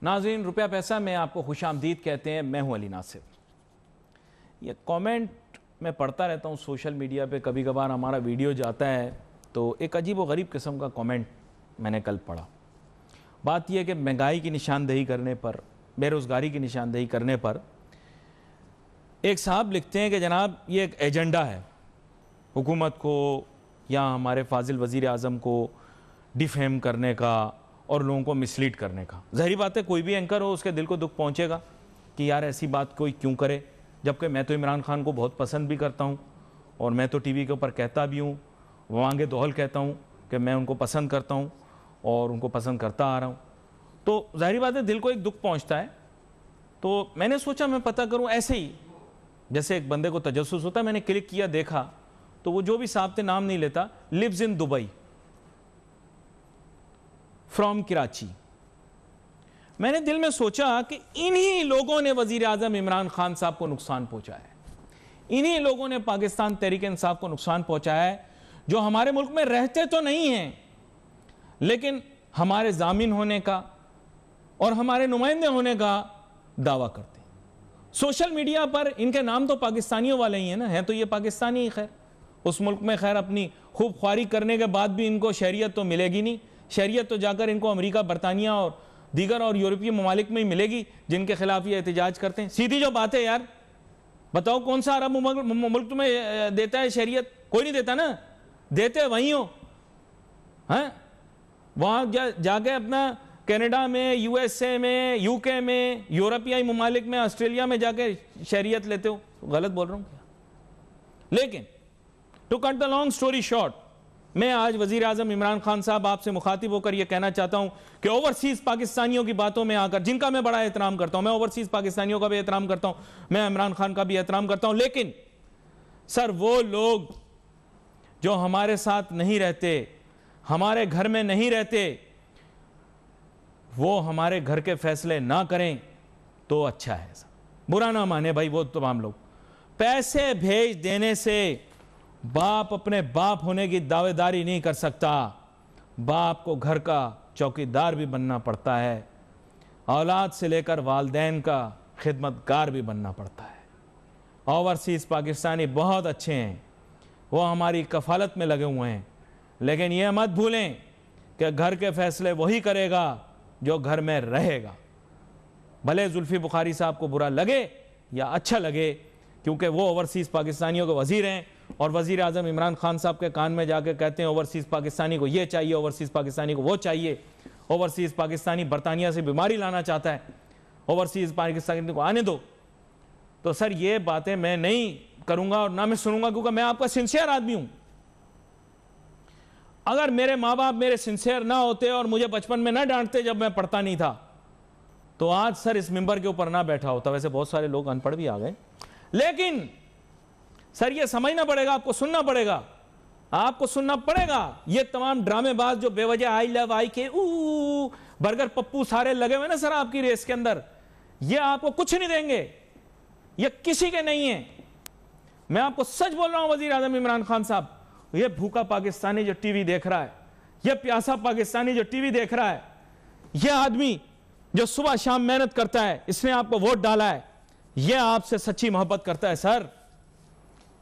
नाज़रीन, रुपया पैसा में आपको खुशामदीद कहते हैं। मैं हूं अली नासिर। ये कमेंट मैं पढ़ता रहता हूं सोशल मीडिया पे, कभी कभार हमारा वीडियो जाता है तो एक अजीब व गरीब किस्म का कमेंट मैंने कल पढ़ा। बात यह कि महंगाई की निशानदेही करने पर, बेरोज़गारी की निशानदेही करने पर एक साहब लिखते हैं कि जनाब ये एक एजेंडा है हुकूमत को या हमारे फाजिल वज़ीर आज़म को डिफेम करने का और लोगों को मिसलीड करने का। ज़ाहिर बात है कोई भी एंकर हो उसके दिल को दुख पहुंचेगा कि यार ऐसी बात कोई क्यों करे, जबकि मैं तो इमरान खान को बहुत पसंद भी करता हूं और मैं तो टीवी के ऊपर कहता भी हूं, वांगे दोहल कहता हूं कि मैं उनको पसंद करता हूं और उनको पसंद करता आ रहा हूं। तो ज़ाहिर बात है दिल को एक दुख पहुँचता है। तो मैंने सोचा मैं पता करूँ, ऐसे ही जैसे एक बंदे को तजस्सुस होता है। मैंने क्लिक किया, देखा तो वो जो भी साहब थे, नाम नहीं लेता, lives in Dubai from Karachi. मैंने दिल में सोचा कि इन्हीं लोगों ने वजीर आजम इमरान खान साहब को नुकसान पहुंचाया है, इन्हीं लोगों ने पाकिस्तान तहरीक इंसाफ को नुकसान पहुंचाया है, जो हमारे मुल्क में रहते तो नहीं हैं लेकिन हमारे जामिन होने का और हमारे नुमाइंदे होने का दावा करते हैं। सोशल मीडिया पर इनके नाम तो पाकिस्तानियों वाले ही हैं ना, हैं तो ये पाकिस्तानी ही। खैर उस मुल्क में खैर अपनी खूब ख्वारी करने के बाद भी इनको शरीयत तो मिलेगी नहीं। शरीयत तो जाकर इनको अमेरिका, बरतानिया और दीगर और यूरोपीय ममालिक में ही मिलेगी जिनके खिलाफ ये एहतजाज करते हैं। सीधी जो बात है यार, बताओ कौन सा अरब मुल्क तुम्हें देता है शरीयत? कोई नहीं देता ना। देते वहीं हो, हैं वहां जाके अपना कनाडा में, यूएसए में, यूके में, यूरोपीय ममालिक में, ऑस्ट्रेलिया में जाके शरीयत लेते हो। गलत बोल रहा हूं क्या? लेकिन to cut the long story short, मैं आज वजीर आजम इमरान खान साहब आपसे मुखातिब होकर यह कहना चाहता हूं कि ओवरसीज पाकिस्तानियों की बातों में आकर, जिनका मैं बड़ा एहतराम करता हूं, मैं ओवरसीज पाकिस्तानियों का भी एहतराम करता हूं, मैं इमरान खान का भी एहतराम करता हूं, लेकिन सर वो लोग जो हमारे साथ नहीं रहते, हमारे घर में नहीं रहते, वो हमारे घर के फैसले ना करें तो अच्छा है। बुरा ना माने भाई वो तमाम लोग। पैसे भेज देने से बाप अपने बाप होने की दावेदारी नहीं कर सकता। बाप को घर का चौकीदार भी बनना पड़ता है, औलाद से लेकर वालदैन का खिदमतगार भी बनना पड़ता है। ओवरसीज पाकिस्तानी बहुत अच्छे हैं, वो हमारी कफालत में लगे हुए हैं, लेकिन यह मत भूलें कि घर के फैसले वही करेगा जो घर में रहेगा। भले जुल्फी बुखारी साहब को बुरा लगे या अच्छा लगे, क्योंकि वो ओवरसीज पाकिस्तानियों के वजीर हैं और वजीर आजम इमरान खान साहब के कान में जाके कहते हैं ओवरसीज पाकिस्तानी को ये चाहिए, ओवरसीज पाकिस्तानी को वो चाहिए, ओवरसीज पाकिस्तानी बरतानिया से बीमारी लाना चाहता है, ओवरसीज पाकिस्तानी को आने दो। तो सर ये बातें मैं नहीं करूंगा और ना मैं सुनूंगा, क्योंकि मैं आपका सिंसियर आदमी हूं। अगर मेरे माँ बाप मेरे सिंसियर ना होते और मुझे बचपन में ना डांटते जब मैं पढ़ता नहीं था, तो आज सर इस मिंबर के ऊपर ना बैठा होता। वैसे बहुत सारे लोग अनपढ़ भी आ गए, लेकिन सर ये समझना पड़ेगा, आपको सुनना पड़ेगा, आपको सुनना पड़ेगा। ये तमाम ड्रामेबाज जो बेवजह आई लव आई के बर्गर पप्पू सारे लगे हुए ना सर आपकी रेस के अंदर, ये आपको कुछ नहीं देंगे, ये किसी के नहीं है। मैं आपको सच बोल रहा हूं वजीर आजम इमरान खान साहब, ये भूखा पाकिस्तानी जो टीवी देख रहा है, ये प्यासा पाकिस्तानी जो टीवी देख रहा है, ये आदमी जो सुबह शाम मेहनत करता है, इसने आपको वोट डाला है, ये आपसे सच्ची मोहब्बत करता है। सर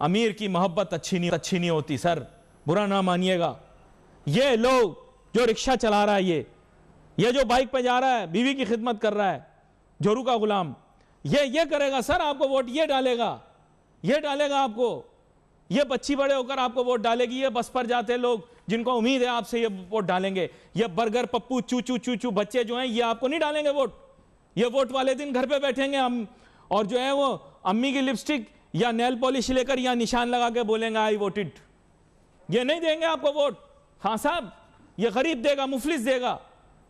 अमीर की मोहब्बत अच्छी नहीं होती सर, बुरा ना मानिएगा। ये लोग जो रिक्शा चला रहा है, ये जो बाइक पे जा रहा है, बीवी की खिदमत कर रहा है, जोरू का गुलाम, ये करेगा सर आपको वोट, ये डालेगा आपको। ये बच्ची बड़े होकर आपको वोट डालेगी। ये बस पर जाते लोग जिनको उम्मीद है आपसे ये वोट डालेंगे, ये बर्गर पप्पू चू बच्चे जो हैं, ये आपको नहीं डालेंगे वोट। ये वोट वाले दिन घर पे बैठेंगे हम, और जो है वो अम्मी की लिपस्टिक या नेल पॉलिश लेकर या निशान लगा के बोलेंगे आई वोटेड। ये नहीं देंगे आपको वोट। हाँ साहब, ये गरीब देगा, मुफलिस देगा,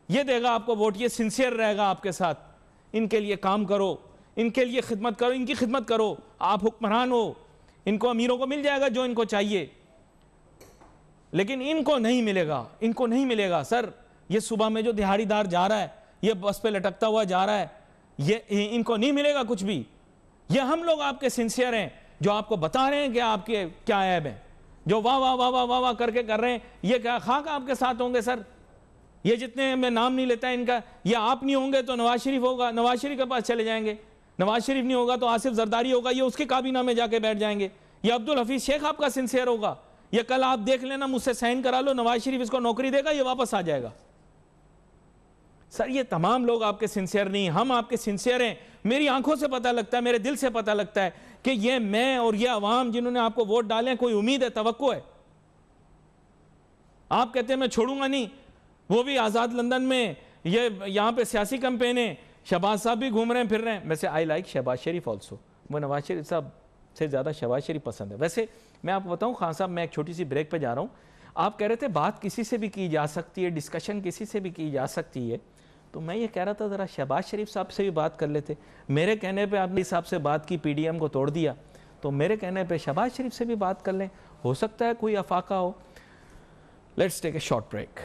ये देगा आपको वोट। ये सिंसियर रहेगा आपके साथ। इनके लिए काम करो, इनके लिए खिदमत करो, इनकी खिदमत करो। आप हुक्मरान हो, इनको अमीरों को मिल जाएगा जो इनको चाहिए, लेकिन इनको नहीं मिलेगा, इनको नहीं मिलेगा। सर ये सुबह में जो दिहाड़ीदार जा रहा है, ये बस पे लटकता हुआ जा रहा है, ये इनको नहीं मिलेगा कुछ भी। ये हम लोग आपके सिंसियर हैं जो आपको बता रहे हैं कि आपके क्या ऐब है, जो वाह वाह वाह वाह वाह वाह करके कर रहे हैं, ये क्या खाक आपके साथ होंगे सर? ये जितने मैं नाम नहीं लेता इनका, ये आप नहीं होंगे तो नवाज शरीफ होगा, नवाज शरीफ के पास चले जाएंगे, नवाज शरीफ नहीं होगा तो आसिफ जरदारी होगा, ये उसके काबीना में जाके बैठ जाएंगे, ये अब्दुल हफीज शेख आपका सिंसियर होगा, ये कल आप देख लेना मुझसे साइन करा लो, नवाज शरीफ इसको नौकरी देगा, ये वापस आ जाएगा। सर ये तमाम लोग आपके सिंसियर नहीं, हम आपके सिंसियर हैं। मेरी आंखों से पता लगता है, मेरे दिल से पता लगता है कि ये मैं और ये अवाम जिन्होंने आपको वोट डाले हैं, कोई उम्मीद है, तवक्को है। आप कहते हैं मैं छोड़ूंगा नहीं, वो भी आज़ाद लंदन में, ये यहाँ पे सियासी कैंपेन है, शहबाज साहब भी घूम रहे हैं फिर रहे हैं। वैसे I like Shahbaz Sharif also, वो नवाज शरीफ साहब से ज़्यादा शहबाज शरीफ पसंद है। वैसे मैं आपको बताऊँ खान साहब, मैं एक छोटी सी ब्रेक पे जा रहा हूँ। आप कह रहे थे बात किसी से भी की जा सकती है, डिस्कशन किसी से भी की जा सकती है, तो मैं ये कह रहा था ज़रा शहबाज शरीफ साहब से भी बात कर लेते। मेरे कहने पे आपने साहब से बात की, PDM को तोड़ दिया, तो मेरे कहने पे शहबाज शरीफ से भी बात कर लें, हो सकता है कोई अफाका हो। Let's take a short break.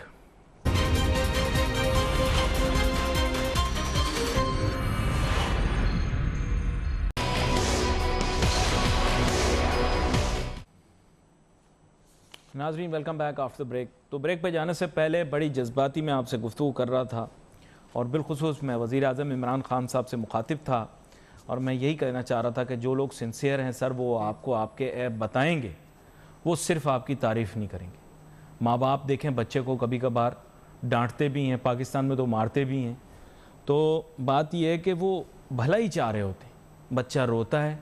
नाजरीन वेलकम बैक आफ्टर ब्रेक। तो ब्रेक पे जाने से पहले बड़ी जज्बाती मैं आपसे गुफ्तगू कर रहा था, और बिलखुसूस मैं वज़ीर आज़म इमरान खान साहब से मुखातिब था, और मैं यही कहना चाह रहा था कि जो लोग सिंसियर हैं सर, वो आपको आपके ऐप बताएंगे, वो सिर्फ आपकी तारीफ़ नहीं करेंगे। माँ बाप देखें बच्चे को कभी कभार डांटते भी हैं, पाकिस्तान में तो मारते भी हैं, तो बात यह है कि वो भला ही चाह रहे होते हैं। बच्चा रोता है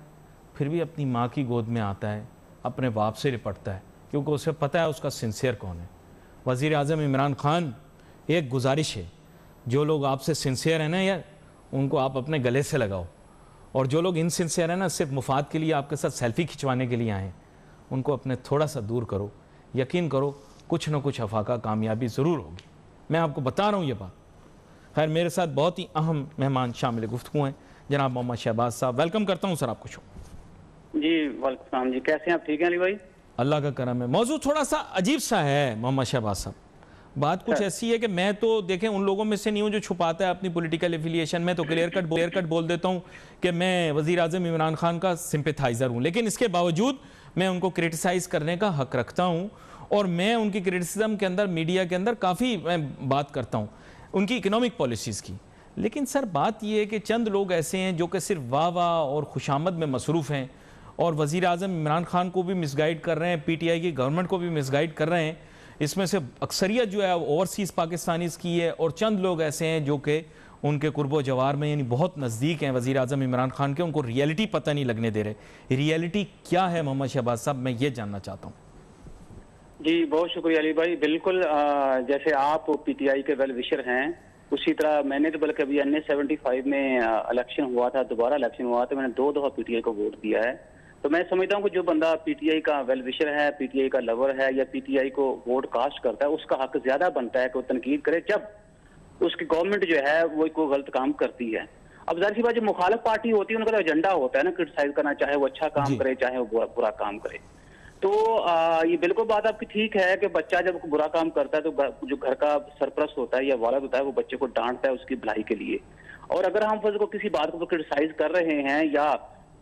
फिर भी अपनी माँ की गोद में आता है, अपने बाप से लिपटता है, क्योंकि उसे पता है उसका सिंसियर कौन है। वज़ीर आज़म इमरान खान, एक गुजारिश है, जो लोग आपसे सिंसियर हैं ना यार, उनको आप अपने गले से लगाओ, और जो लोग इनसिंसियर हैं ना, सिर्फ मुफाद के लिए आपके साथ सेल्फी खिंचवाने के लिए आए हैं, उनको अपने थोड़ा सा दूर करो। यकीन करो कुछ ना कुछ अफाका कामयाबी ज़रूर होगी, मैं आपको बता रहा हूँ ये बात। खैर मेरे साथ बहुत ही अहम मेहमान शामिल गुफ्तगू हैं, जनाब मोहम्मद शहबाज साहब। वेलकम करता हूँ सर आपको शो। जी वालेकुम जी, कैसे हैं आप? ठीक हैं अली भाई? अल्लाह का करम है। मौजूद थोड़ा सा अजीब सा है मोहम्मद शहबाज साहब, बात कुछ ऐसी है कि मैं तो देखें उन लोगों में से नहीं हूँ जो छुपाता है अपनी पॉलिटिकल एफिलिएशन। में तो क्लियर कट बोल देता हूँ कि मैं वज़ीर आज़म इमरान खान का सिंपैथाइज़र हूँ, लेकिन इसके बावजूद मैं उनको क्रिटिसाइज़ करने का हक रखता हूँ, और मैं उनकी क्रिटिसिज्म के अंदर, मीडिया के अंदर काफ़ी मैं बात करता हूँ उनकी इकोनॉमिक पॉलिसीज़ की। लेकिन सर बात यह है कि चंद लोग ऐसे हैं जो कि सिर्फ वाह वाह और खुशामद में मसरूफ़ हैं, और वज़ीर आज़म इमरान खान को भी मिसगाइड कर रहे हैं, PTI की गवर्नमेंट को भी मिसगाइड कर रहे हैं। इसमें से अक्सरियत जो है ओवरसीज़ पाकिस्तानीज़ की है, और चंद लोग ऐसे हैं जो कि उनके कुर्बो जवार में यानी बहुत नज़दीक हैं वज़ीर आज़म इमरान खान के, उनको रियलिटी पता नहीं लगने दे रहे। रियलिटी क्या है मोहम्मद शहबाज साहब, मैं ये जानना चाहता हूँ। जी बहुत शुक्रिया अली भाई। बिल्कुल जैसे आप PTI के वेल विशर हैं, उसी तरह मैंने तो बल्कि अभी NA-75 में इलेक्शन हुआ था, दोबारा इलेक्शन हुआ था, मैंने 2 दफ़ा PTI को वोट दिया है। तो मैं समझता हूँ कि जो बंदा PTI का वेल विशर है, PTI का लवर है, या PTI को वोट कास्ट करता है, उसका हक ज्यादा बनता है कि वो तनकीद करे जब उसकी गवर्नमेंट जो है वो कोई गलत काम करती है। अब जाहिर सी बात, जो मुखालिफ पार्टी होती है उनका तो एजेंडा होता है ना क्रिटिसाइज करना, चाहे वो अच्छा काम करे चाहे वो बुरा काम करे। तो ये बिल्कुल बात आपकी ठीक है कि बच्चा जब बुरा काम करता है तो जो घर का सरपरस्त होता है या वालिद होता है वो बच्चे को डांटता है उसकी भलाई के लिए। और अगर हम फर्ज को किसी बात को क्रिटिसाइज कर रहे हैं या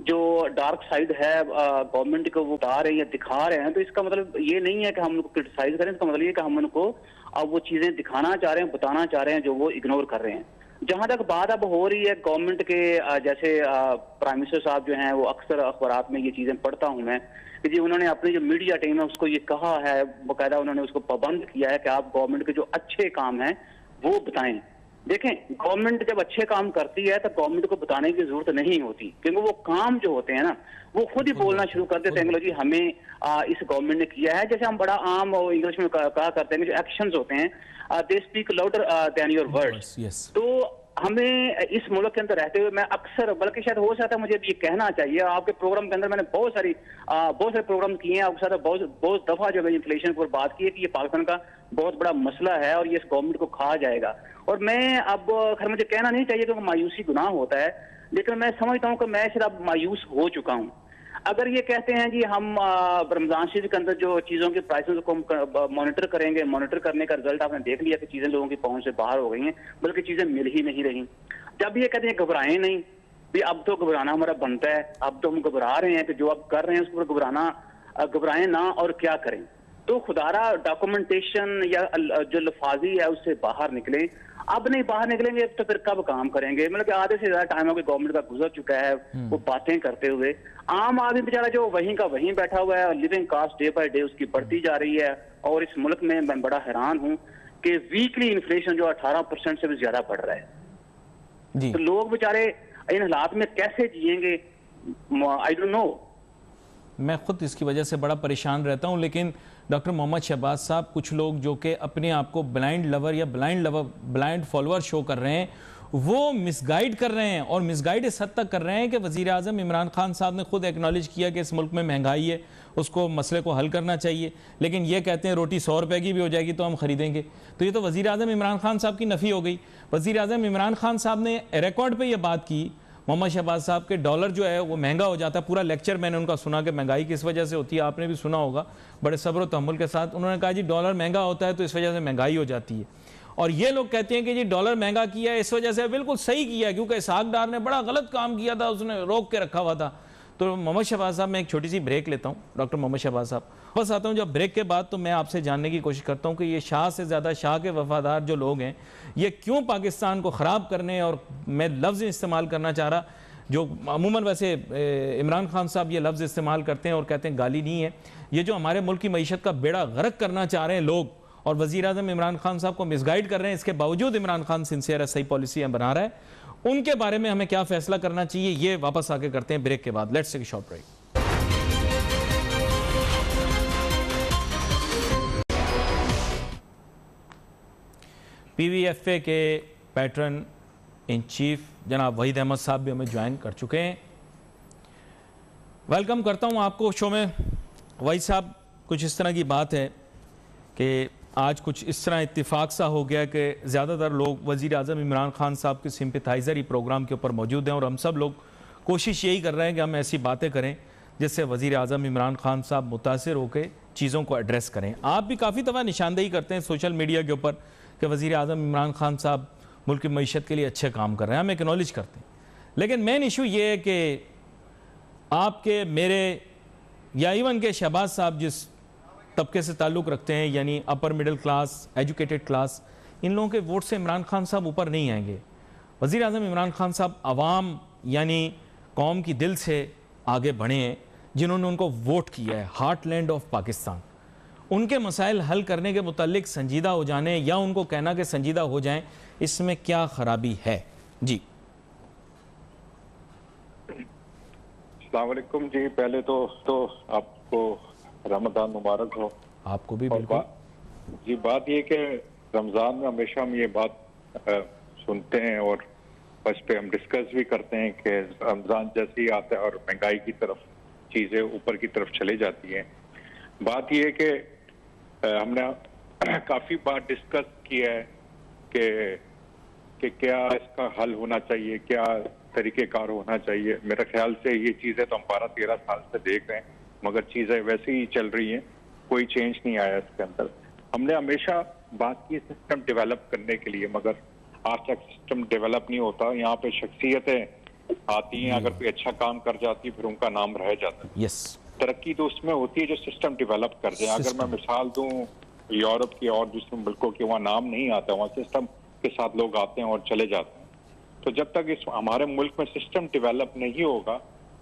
जो डार्क साइड है गवर्नमेंट को वो बता रहे हैं या दिखा रहे हैं, तो इसका मतलब ये नहीं है कि हम उनको क्रिटिसाइज करें, इसका मतलब ये कि हम उनको अब वो चीजें दिखाना चाह रहे हैं, बताना चाह रहे हैं जो वो इग्नोर कर रहे हैं। जहां तक बात अब हो रही है गवर्नमेंट के, जैसे प्राइम मिनिस्टर साहब जो हैं वो अक्सर अखबारात में ये चीजें पढ़ता हूं मैं कि जी उन्होंने अपनी जो मीडिया टीम है उसको ये कहा है, बाकायदा उन्होंने उसको पाबंद किया है कि आप गवर्नमेंट के जो अच्छे काम हैं वो बताएं। देखें, गवर्नमेंट जब अच्छे काम करती है तो गवर्नमेंट को बताने की जरूरत नहीं होती, क्योंकि वो काम जो होते हैं ना वो खुद ही बोलना शुरू कर देते हैं जी हमें इस गवर्नमेंट ने किया है। जैसे हम बड़ा आम इंग्लिश में कहा करते हैं जो एक्शंस होते हैं they speak louder than your words. तो हमें इस मुल्क के अंदर रहते हुए मैं अक्सर, बल्कि शायद हो सकता है मुझे ये कहना चाहिए, आपके प्रोग्राम के अंदर मैंने बहुत सारे प्रोग्राम किए हैं, आपके साथ बहुत दफा जो है इन्फ्लेशन पर बात की है कि ये पाकिस्तान का बहुत बड़ा मसला है और ये इस गवर्नमेंट को खा जाएगा। और मैं अब खैर मुझे कहना नहीं चाहिए क्योंकि मायूसी गुनाह होता है, लेकिन मैं समझता हूँ कि मैं सिर्फ अब मायूस हो चुका हूँ। अगर ये कहते हैं जी हम रमजान शरीफ के अंदर जो चीजों की प्राइसेस को हम मॉनिटर करेंगे, मॉनिटर करने का रिजल्ट आपने देख लिया कि चीजें लोगों की पहुंच से बाहर हो गई हैं, बल्कि चीजें मिल ही नहीं रही। जब ये कहते हैं घबराएं नहीं, भी अब तो घबराना हमारा बनता है, अब तो हम घबरा रहे हैं कि जो अब कर रहे हैं उसको घबराएं ना और क्या करें। तो खुदारा डॉक्यूमेंटेशन या जो लफाजी है उससे बाहर निकलें। अब नहीं बाहर निकलेंगे तो फिर कब काम करेंगे? मतलब कि आधे से ज्यादा टाइम हो गया गवर्नमेंट का गुजर चुका है वो बातें करते हुए। आम आदमी बेचारा जो वहीं का वहीं बैठा हुआ है, living cost day by day उसकी बढ़ती जा रही है। और इस मुल्क में मैं बड़ा हैरान हूं कि वीकली इन्फ्लेशन जो 18% से भी ज्यादा बढ़ रहा है जी। तो लोग बेचारे इन हालात में कैसे जिएंगे? I don't know. मैं खुद इसकी वजह से बड़ा परेशान रहता हूं। लेकिन डॉक्टर मोहम्मद शहबाज साहब, कुछ लोग जो कि अपने आप को ब्लाइंड लवर या ब्लाइंड फॉलोअर शो कर रहे हैं, वो मिसगाइड कर रहे हैं। और मिसगाइड इस हद तक कर रहे हैं कि वज़ीर आज़म इमरान खान साहब ने खुद एक्नॉलेज किया कि इस मुल्क में महंगाई है, उसको मसले को हल करना चाहिए। लेकिन ये कहते हैं रोटी 100 रुपए की भी हो जाएगी तो हम खरीदेंगे। तो ये तो वज़ीर आज़म इमरान खान साहब की नफ़ी हो गई। वज़ीर आज़म इमरान खान साहब ने रिकॉर्ड पर यह बात की मोहम्मद शहबाज साहब के डॉलर जो है वो महंगा हो जाता है। पूरा लेक्चर मैंने उनका सुना कि महंगाई किस वजह से होती है, आपने भी सुना होगा बड़े सब्र और तहम्मुल के साथ। उन्होंने कहा जी डॉलर महंगा होता है तो इस वजह से महंगाई हो जाती है। और ये लोग कहते हैं कि जी डॉलर महंगा किया है इस वजह से। बिल्कुल सही किया, क्योंकि इसहाक डार ने बड़ा गलत काम किया था, उसने रोक के रखा हुआ था। तो मोहम्मद शहबाज साहब, मैं एक छोटी सी ब्रेक लेता हूँ। डॉक्टर मोहम्मद शहबाज साहब, बस आता हूँ जब ब्रेक के बाद, तो मैं आपसे जानने की कोशिश करता हूँ कि ये शाह से ज़्यादा शाह के वफादार जो लोग हैं, ये क्यों पाकिस्तान को ख़राब करने, और मैं लफ्ज़ इस्तेमाल करना चाह रहा जो अमूमन वैसे इमरान खान साहब ये लफ्ज़ इस्तेमाल करते हैं और कहते हैं गाली नहीं है, ये जो हमारे मुल्क की मईशत का बेड़ा गर्क करना चाह रहे हैं लोग, और वज़ीर आज़म इमरान खान साहब को मिसगाइड कर रहे हैं, इसके बावजूद इमरान खान सिंसियर है, सही पॉलिसियाँ बना रहा है, उनके बारे में हमें क्या फैसला करना चाहिए, ये वापस आके करते हैं ब्रेक के बाद। Let's take a short break. PVFA के पैटर्न इन चीफ जनाब वहीद अहमद साहब भी हमें ज्वाइन कर चुके हैं। वेलकम करता हूं आपको शो में। वहीद साहब, कुछ इस तरह की बात है कि आज कुछ इस तरह इत्तेफाक सा हो गया कि ज़्यादातर लोग वज़ीर आज़म इमरान खान साहब के सिंपथाइज़र ही प्रोग्राम के ऊपर मौजूद हैं, और हम सब लोग कोशिश यही कर रहे हैं कि हम ऐसी बातें करें जिससे वज़ीर आज़म इमरान खान साहब मुतासिर होकर चीज़ों को एड्रेस करें। आप भी काफ़ी दफ़ा निशानदेही करते हैं सोशल मीडिया के ऊपर कि वज़ीर आज़म इमरान खान साहब मुल्क की मईशत के लिए अच्छे काम कर रहे हैं, हम एक्नॉलेज करते हैं। लेकिन मेन इशू ये है कि आपके, मेरे या इवन के शहबाज साहब जिस तबके से ताल्लुक़ रखते हैं, यानी upper middle class, educated class, इन लोगों के वोट से इमरान खान साहब ऊपर नहीं आएंगे। वज़ीर आज़म इमरान खान साहब अवाम यानी कौम की दिल से आगे बढ़े हैं, जिन्होंने उनको वोट किया है, हार्ट लैंड ऑफ पाकिस्तान। उनके मसाइल हल करने के मुतालिक संजीदा हो जाने या उनको कहना कि संजीदा हो जाएं, इसमें क्या खराबी है? जी अस्सलाम वालेकुम जी। पहले तो आपको रमज़ान मुबारक हो। आपको भी बिल्कुल। जी, बात ये कि रमज़ान में हमेशा हम ये बात सुनते हैं और बस पे हम डिस्कस भी करते हैं कि रमज़ान जैसे ही आता है और महंगाई की तरफ चीज़ें ऊपर की तरफ चले जाती हैं। बात ये है कि हमने काफ़ी बार डिस्कस किया है कि क्या इसका हल होना चाहिए, क्या तरीक़ेकार होना चाहिए। मेरे ख्याल से ये चीज़ें तो हम 12-13 साल से देख रहे हैं, मगर चीज़ें वैसे ही चल रही हैं, कोई चेंज नहीं आया इसके अंदर। हमने हमेशा बात की सिस्टम डेवलप करने के लिए, मगर आज तक सिस्टम डेवलप नहीं होता। यहाँ पे शख्सियतें आती हैं, अगर कोई अच्छा काम कर जाती है फिर उनका नाम रह जाता है। यस, तरक्की तो उसमें होती है जो सिस्टम डेवलप कर दे। अगर मैं मिसाल दूं यूरोप की और दूसरे मुल्कों की, वहाँ नाम नहीं आता, वहाँ सिस्टम के साथ लोग आते हैं और चले जाते हैं। तो जब तक इस हमारे मुल्क में सिस्टम डेवलप नहीं होगा,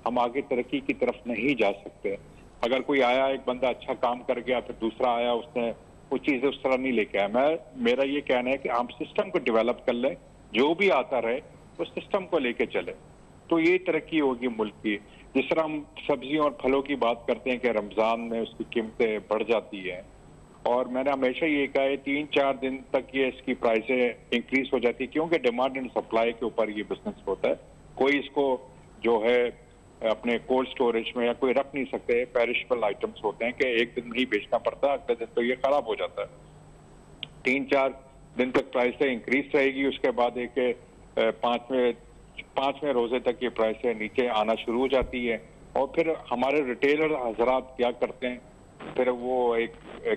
हम आगे तरक्की की तरफ नहीं जा सकते। अगर कोई आया, एक बंदा अच्छा काम कर गया, फिर दूसरा आया, उसने वो चीजें उस तरह नहीं लेके आया। मेरा ये कहना है कि हम सिस्टम को डेवलप कर लें, जो भी आता रहे वो सिस्टम को लेके चले, तो ये तरक्की होगी मुल्क की। जिस तरह हम सब्जियों और फलों की बात करते हैं कि रमजान में उसकी कीमतें बढ़ जाती हैं, और मैंने हमेशा ये कहा है 3-4 दिन तक ये इसकी प्राइसें इंक्रीज हो जाती है, क्योंकि डिमांड एंड सप्लाई के ऊपर ये बिजनेस होता है। कोई इसको जो है अपने कोल्ड स्टोरेज में या कोई रख नहीं सकते। पेरिशेबल आइटम्स होते हैं कि एक दिन नहीं बेचना पड़ता, अगले दिन तो ये खराब हो जाता है। 3-4 दिन तक प्राइसें इंक्रीज रहेगी, उसके बाद एक पांचवें रोजे तक ये प्राइसें नीचे आना शुरू हो जाती है। और फिर हमारे रिटेलर हजरात क्या करते हैं, फिर वो एक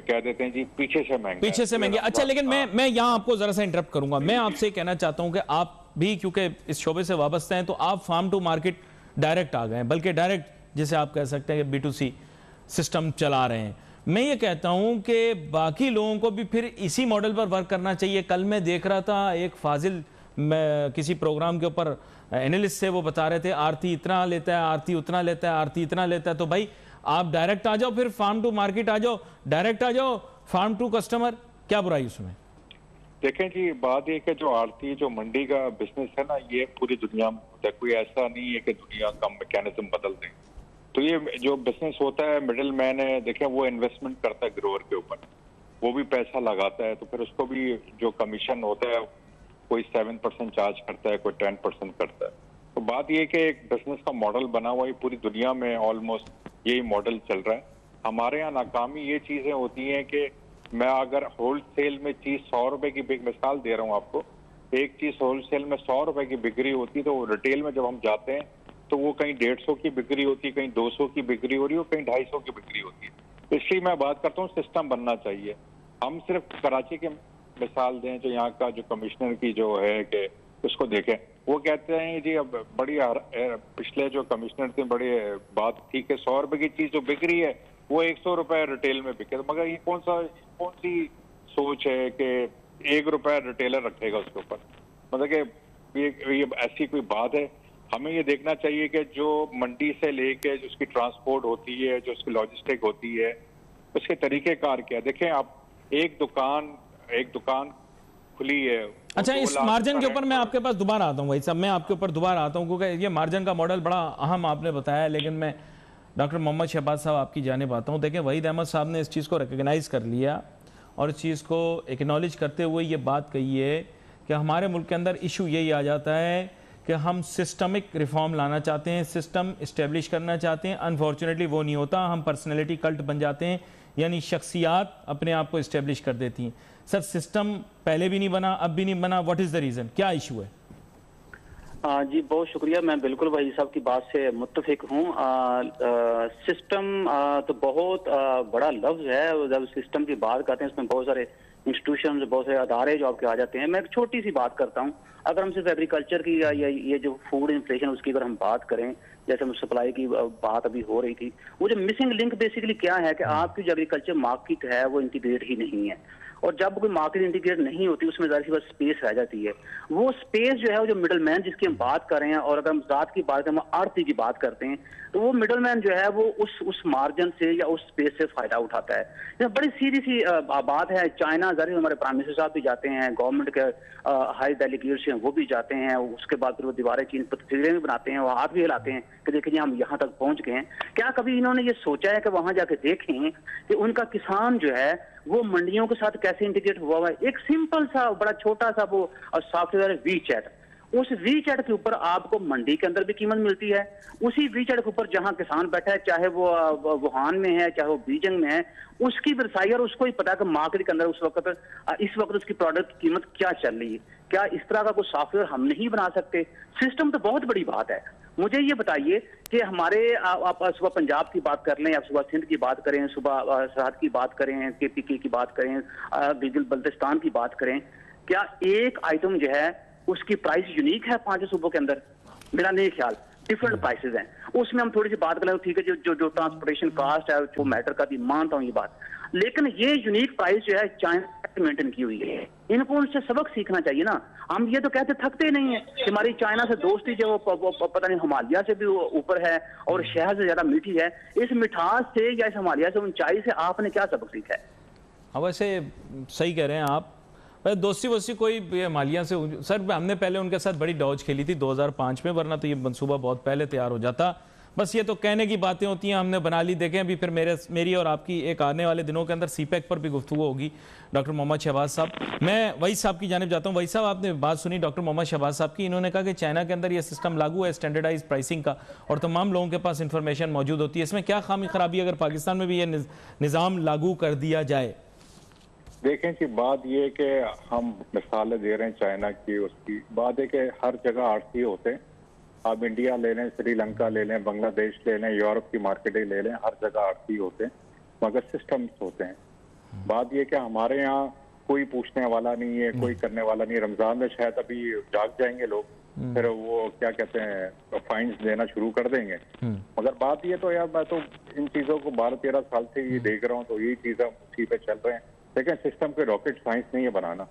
कह देते हैं जी पीछे से महंगे। अच्छा, लेकिन मैं यहाँ आपको जरा सा इंटरप्ट करूंगा। मैं आपसे कहना चाहता हूँ कि आप भी क्योंकि इस शोबे से वाबस्ते हैं, तो आप फार्म टू मार्केट डायरेक्ट आ गए हैं, बल्कि डायरेक्ट जिसे आप कह सकते हैं कि B2C सिस्टम चला रहे हैं। मैं ये कहता हूं कि बाकी लोगों को भी फिर इसी मॉडल पर वर्क करना चाहिए। कल मैं देख रहा था एक फाजिल किसी प्रोग्राम के ऊपर एनालिस्ट से, वो बता रहे थे आरती इतना लेता है, आरती उतना लेता है, आरती इतना लेता है। तो भाई आप डायरेक्ट आ जाओ, फिर फार्म टू मार्केट आ जाओ, डायरेक्ट आ जाओ, फार्म टू कस्टमर, क्या बुराई उसमें? देखें जी, बात ये कि जो आरती जो मंडी का बिजनेस है ना, ये पूरी दुनिया में होता है। कोई ऐसा नहीं है कि दुनिया का मैकेनिज्म बदल दें। तो ये जो बिजनेस होता है, मिडिल मैन है, देखें वो इन्वेस्टमेंट करता है ग्रोअर के ऊपर, वो भी पैसा लगाता है, तो फिर उसको भी जो कमीशन होता है कोई 7% चार्ज करता है, कोई 10% करता है। तो बात ये कि एक बिजनेस का मॉडल बना हुआ है, पूरी दुनिया में ऑलमोस्ट यही मॉडल चल रहा है। हमारे यहाँ नाकामी ये चीजें होती हैं कि मैं अगर होलसेल में चीज 100 रुपए की, मिसाल दे रहा हूँ आपको, एक चीज होलसेल में 100 रुपए की बिक्री होती है, तो रिटेल में जब हम जाते हैं तो वो कहीं 150 की बिक्री होती है, कहीं 200 की बिक्री हो रही है, कहीं 250 की बिक्री होती है। इसलिए मैं बात करता हूँ सिस्टम बनना चाहिए। हम सिर्फ कराची के मिसाल दें, जो यहाँ का जो कमिश्नर की जो है कि उसको देखें, वो कहते हैं जी अब बड़ी पिछले जो कमिश्नर थे बड़ी बात थी कि 100 रुपए की चीज जो बिक रही है वो 100 रुपए रिटेल में बिके। मगर ये कौन सी सोच है कि 1 रुपया रिटेलर रखेगा उसके ऊपर? मतलब कि ये ऐसी कोई बात है? हमें ये देखना चाहिए कि जो मंडी से लेके जो उसकी ट्रांसपोर्ट होती है, जो उसकी लॉजिस्टिक होती है, उसके तरीकेकार क्या है। देखें आप, एक दुकान खुली है। अच्छा, इस मार्जिन के ऊपर मैं आपके पास दोबारा आता हूँ भाई साहब, मैं आपके ऊपर दोबारा आता हूँ, क्योंकि ये मार्जिन का मॉडल बड़ा अहम आपने बताया। लेकिन मैं डॉक्टर मोहम्मद शहबाज साहब आपकी जानिब आता हूँ। देखें, वहीद अहमद साहब ने इस चीज़ को रिकग्नाइज कर लिया और इस चीज़ को एक्नॉलेज करते हुए ये बात कही है कि हमारे मुल्क के अंदर इशू यही आ जाता है कि हम सिस्टमिक रिफॉर्म लाना चाहते हैं, सिस्टम इस्टेब्लिश करना चाहते हैं, अनफॉर्चुनेटली वो नहीं होता, हम पर्सनैलिटी कल्ट बन जाते हैं, यानी शख्सियात अपने आप को इस्टेब्लिश कर देती हैं। सर, सिस्टम पहले भी नहीं बना, अब भी नहीं बना, व्हाट इज द रीजन, क्या इशू है? जी बहुत शुक्रिया, मैं बिल्कुल भाई साहब की बात से मुत्तफिक हूँ। सिस्टम तो बहुत बड़ा लफ्ज है। जब सिस्टम की बात करते हैं इसमें बहुत सारे इंस्टीट्यूशन, बहुत सारे अदारे जो आपके आ जाते हैं। मैं एक छोटी सी बात करता हूँ। अगर हम सिर्फ एग्रीकल्चर की या ये जो फूड इन्फ्लेशन उसकी अगर हम बात करें, जैसे हम सप्लाई की बात अभी हो रही थी, वो जो मिसिंग लिंक बेसिकली क्या है कि आपकी जो एग्रीकल्चर मार्केट है वो इंटीग्रेट ही नहीं है। और जब कोई मार्केट इंटीग्रेट नहीं होती उसमें जाहिर सी बात स्पेस रह जाती है। वो स्पेस जो है वो जो मिडल मैन जिसकी हम बात कर रहे हैं, और अगर हम ज़ात की बात करें, हम आड़ती की बात करते हैं, तो वो मिडल मैन जो है वो उस मार्जिन से या उस स्पेस से फायदा उठाता है। ये बड़ी सीधी सी बात है। चाइना जाहिर हमारे प्राइम मिनिस्टर साहब भी जाते हैं, गवर्नमेंट के हाई डेलीगेट्स हैं वो भी जाते हैं, उसके बाद फिर वो दीवारें चीन तस्वीरें भी बनाते हैं, वो हाथ भी हिलाते हैं कि देखिए हम यहाँ तक पहुंच गए हैं। क्या कभी इन्होंने ये सोचा है कि वहां जाके देखें कि उनका किसान जो है वो मंडियों के साथ कैसे इंटीग्रेट हुआ है? एक सिंपल सा बड़ा छोटा सा वो सॉफ्टवेयर वी चैट, उस वी चैट के ऊपर आपको मंडी के अंदर भी कीमत मिलती है। उसी वी चैट के ऊपर जहां किसान बैठा है, चाहे वो वुहान में है, चाहे वो बीजिंग में है, उसकी व्यवसाय और उसको ही पता है कि मार्केट के अंदर इस वक्त उसकी प्रोडक्ट की कीमत क्या चल रही है। क्या इस तरह का कोई सॉफ्टवेयर हम नहीं बना सकते? सिस्टम तो बहुत बड़ी बात है। मुझे ये बताइए कि हमारे आप सुबह पंजाब की बात कर लें, आप सुबह सिंध की बात करें, सुबह सरहद की बात करें, केपीके की बात करें, गिलगित बल्तिस्तान की बात करें, क्या एक आइटम जो है उसकी प्राइस यूनिक है 5 सूबों के अंदर? मेरा नहीं ख्याल, डिफरेंट प्राइसेस हैं। उसमें हम थोड़ी सी बात करें, ठीक है, जो ट्रांसपोर्टेशन कास्ट है वो मैटर का भी मानता हूँ ये बात, लेकिन ये यूनिक प्राइस जो है चाइना मेंटेन की हुई है। इनको उनसे सबक सीखना चाहिए ना। हम ये तो कहते थकते नहीं है कि हमारी चाइना से दोस्ती जो पता नहीं हिमालय से भी ऊपर है और शहद से ज्यादा मीठी है। इस मिठास से या इस हिमालय से ऊंचाई से आपने क्या सबक सीखा है? हाँ, वैसे सही कह रहे हैं आप। दोस्ती वोस्ती कोई हिमालय से, सर हमने पहले उनके साथ बड़ी डॉज खेली थी 2005 में, वरना तो ये मनसूबा बहुत पहले तैयार हो जाता। बस ये तो कहने की बातें होती हैं, हमने बना ली। देखें अभी फिर मेरी और आपकी एक आने वाले दिनों के अंदर सीपैक पर भी गुफ्तगू होगी। डॉक्टर मोहम्मद शहबाज साहब, मैं वही साहब की जानिब जाता हूँ। वही साहब, आपने बात सुनी डॉक्टर मोहम्मद शहबाज साहब की, इन्होंने कहा कि चाइना के अंदर ये सिस्टम लागू है स्टैंडर्डाइज प्राइसिंग का और तमाम लोगों के पास इंफॉर्मेशन मौजूद होती है। इसमें क्या खामी खराबी अगर पाकिस्तान में भी ये निज़ाम लागू कर दिया जाए? देखें कि बात ये कि हम मिसालें दे रहे हैं चाइना की, उसकी बात है कि हर जगह आड़ती होते हैं। आप इंडिया ले लें, श्रीलंका ले लें, बांग्लादेश ले लें, यूरोप की मार्केटें ले लें, हर जगह आड़ती होते हैं, मगर सिस्टम्स होते हैं। बात ये कि हमारे यहाँ कोई पूछने वाला नहीं है, कोई करने वाला नहीं है। रमजान में शायद अभी जाग जाएंगे लोग, फिर वो क्या कहते हैं फाइन्स देना शुरू कर देंगे। मगर बात ये तो यार, मैं तो इन चीजों को 12-13 साल से ये देख रहा हूँ, तो यही चीजें उसी पे चल रहे हैं। लेकिन सिस्टम के रॉकेट साइंस नहीं है बनाना,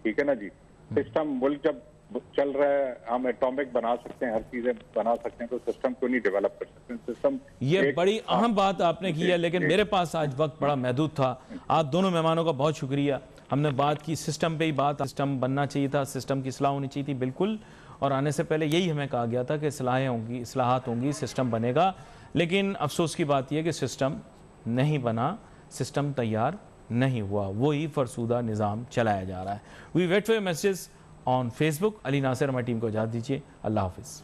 ठीक है ना जी। सिस्टम मुल्क जब चल रहा है, हम एटॉमिक बना सकते हैं, हर चीजें बना सकते हैं, तो सिस्टम को नहीं डेवलप कर सकते। सिस्टम ये बड़ी अहम बात आपने की है, लेकिन मेरे पास आज वक्त बड़ा महदूद था। आप दोनों मेहमानों का बहुत शुक्रिया। हमने बात की सिस्टम पे ही, बात सिस्टम बनना चाहिए था, सिस्टम की इस्लाह होनी चाहिए थी, बिल्कुल। और आने से पहले यही हमें कहा गया था कि इस्लाहें होंगी, इस्लाहात होंगी, सिस्टम बनेगा। लेकिन अफसोस की बात यह कि सिस्टम नहीं बना, सिस्टम तैयार नहीं हुआ, वही फरसूदा निज़ाम चलाया जा रहा है। We wait for your messages on Facebook. Ali Nasir हमारी टीम को इजाज़त दीजिए। अल्लाह हाफिज़।